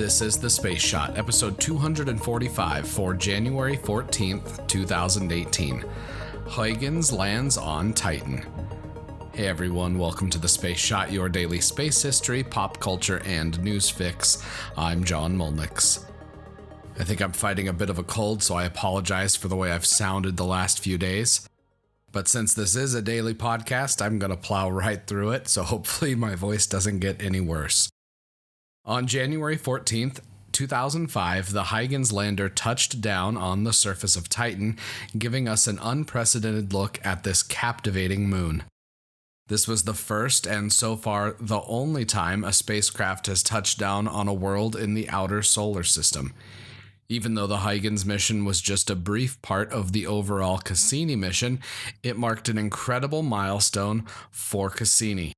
This is The Space Shot, episode 245 for January 14th, 2018. Huygens lands on Titan. Hey everyone, welcome to The Space Shot, your daily space history, pop culture, and news fix. I'm John Molnix. I think I'm fighting a bit of a cold, so I apologize for the way I've sounded the last few days. But since this is a daily podcast, I'm going to plow right through it, so hopefully my voice doesn't get any worse. On January 14th, 2005, the Huygens lander touched down on the surface of Titan, giving us an unprecedented look at this captivating moon. This was the first and so far the only time a spacecraft has touched down on a world in the outer solar system. Even though the Huygens mission was just a brief part of the overall Cassini mission, it marked an incredible milestone for Cassini.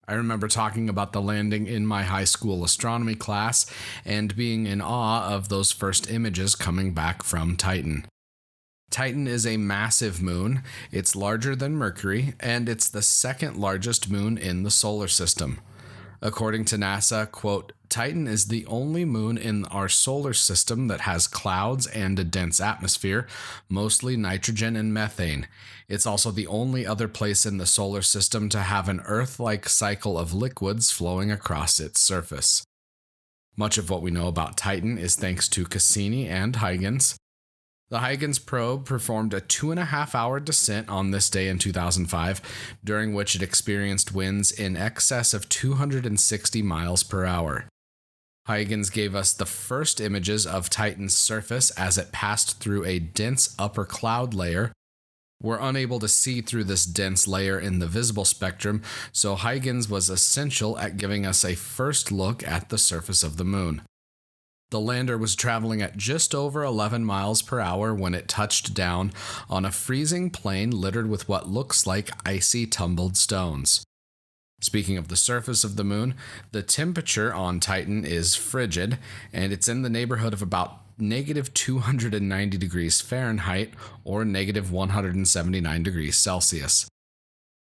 I remember talking about the landing in my high school astronomy class and being in awe of those first images coming back from Titan. Titan is a massive moon, it's larger than Mercury, and it's the second largest moon in the solar system. According to NASA, quote, Titan is the only moon in our solar system that has clouds and a dense atmosphere, mostly nitrogen and methane. It's also the only other place in the solar system to have an Earth-like cycle of liquids flowing across its surface. Much of what we know about Titan is thanks to Cassini and Huygens. The Huygens probe performed a 2.5-hour descent on this day in 2005, during which it experienced winds in excess of 260 miles per hour. Huygens gave us the first images of Titan's surface as it passed through a dense upper cloud layer. We're unable to see through this dense layer in the visible spectrum, so Huygens was essential at giving us a first look at the surface of the moon. The lander was traveling at just over 11 miles per hour when it touched down on a freezing plain littered with what looks like icy tumbled stones. Speaking of the surface of the moon, the temperature on Titan is frigid, and it's in the neighborhood of about negative 290 degrees Fahrenheit or negative 179 degrees Celsius.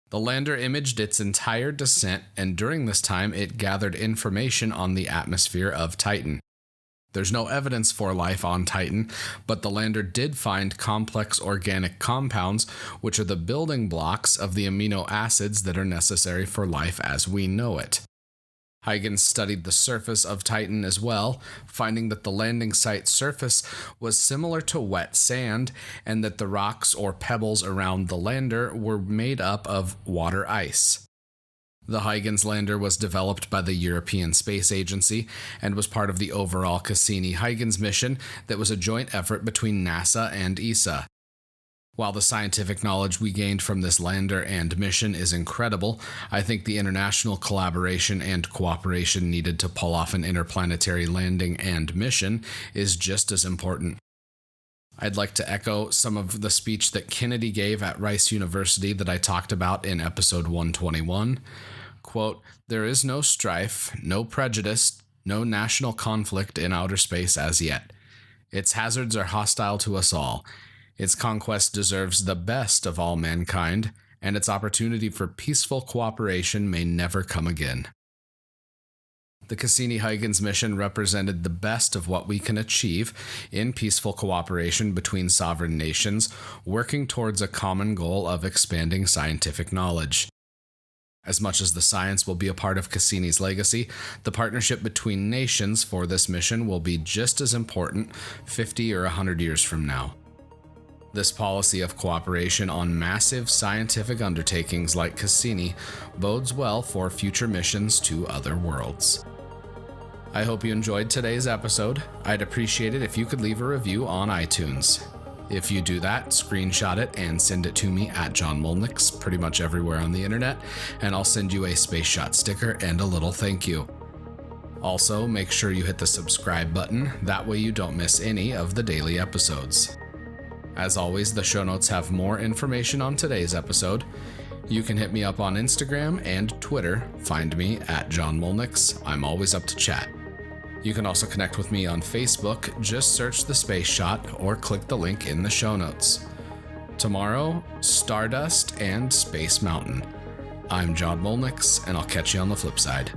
The lander imaged its entire descent, and during this time it gathered information on the atmosphere of Titan. There's no evidence for life on Titan, but the lander did find complex organic compounds, which are the building blocks of the amino acids that are necessary for life as we know it. Huygens studied the surface of Titan as well, finding that the landing site surface was similar to wet sand, and that the rocks or pebbles around the lander were made up of water ice. The Huygens lander was developed by the European Space Agency and was part of the overall Cassini-Huygens mission that was a joint effort between NASA and ESA. While the scientific knowledge we gained from this lander and mission is incredible, I think the international collaboration and cooperation needed to pull off an interplanetary landing and mission is just as important. I'd like to echo some of the speech that Kennedy gave at Rice University that I talked about in episode 121. Quote, there is no strife, no prejudice, no national conflict in outer space as yet. Its hazards are hostile to us all. Its conquest deserves the best of all mankind, and its opportunity for peaceful cooperation may never come again. The Cassini-Huygens mission represented the best of what we can achieve in peaceful cooperation between sovereign nations, working towards a common goal of expanding scientific knowledge. As much as the science will be a part of Cassini's legacy, the partnership between nations for this mission will be just as important 50 or 100 years from now. This policy of cooperation on massive scientific undertakings like Cassini bodes well for future missions to other worlds. I hope you enjoyed today's episode. I'd appreciate it if you could leave a review on iTunes. If you do that, screenshot it and send it to me at John Molnix, pretty much everywhere on the internet, and I'll send you a Space Shot sticker and a little thank you. Also, make sure you hit the subscribe button, that way you don't miss any of the daily episodes. As always, the show notes have more information on today's episode. You can hit me up on Instagram and Twitter. Find me at John Molnix. I'm always up to chat. You can also connect with me on Facebook. Just search The Space Shot or click the link in the show notes. Tomorrow, Stardust and Space Mountain. I'm John Molnix, and I'll catch you on the flip side.